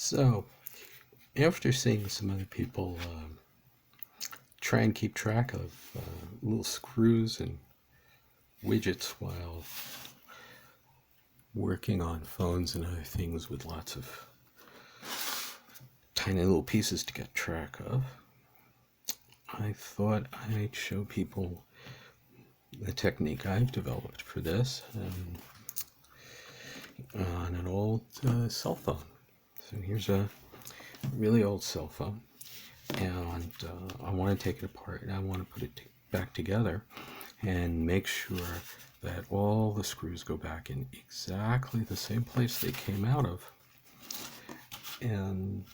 So, after seeing some other people try and keep track of little screws and widgets while working on phones and other things with lots of tiny little pieces to get track of, I thought I'd show people the technique I've developed for this on an old cell phone. So here's a really old cell phone, and I want to take it apart and I want to put it back together and make sure that all the screws go back in exactly the same place they came out of. And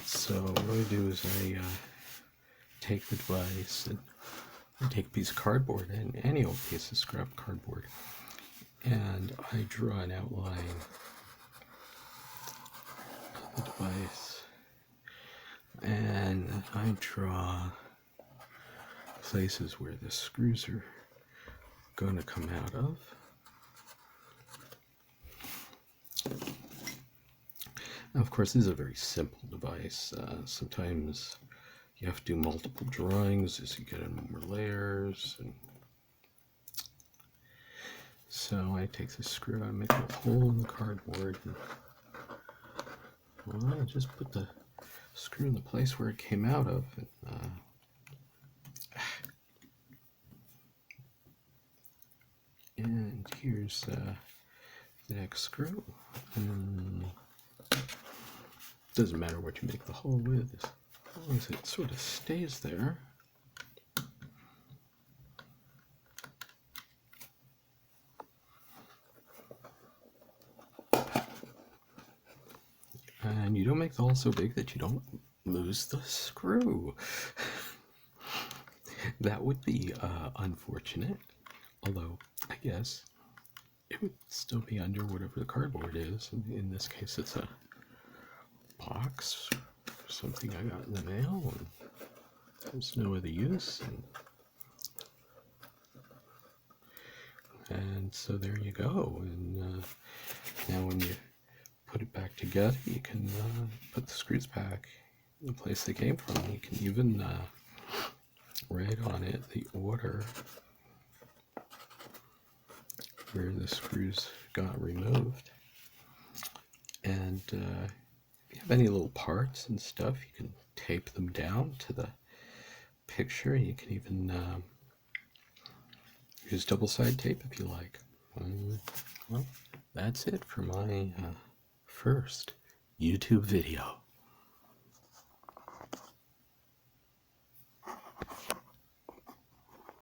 so what I do is I take the device and I take a piece of cardboard, and any old piece of scrap cardboard, and I draw an outline of the device, and I draw places where the screws are going to come out of. Now, of course, this is a very simple device. Sometimes you have to do multiple drawings as you get in more layers. And so I take the screw, I make a hole in the cardboard, and I just put the screw in the place where it came out of. And here's the next screw. Doesn't matter what you make the hole with, as long as it sort of stays there. And you don't make the hole so big that you don't lose the screw. That would be unfortunate, although I guess it would still be under whatever the cardboard is. In this case, it's a box or something I got in the mail, and there's no other use. And so there you go. And now when you put it back together, you can put the screws back in the place they came from. You can even write on it the order where the screws got removed. And if you have any little parts and stuff, you can tape them down to the picture. You can even use double-sided tape if you like. Well, that's it for my first YouTube video.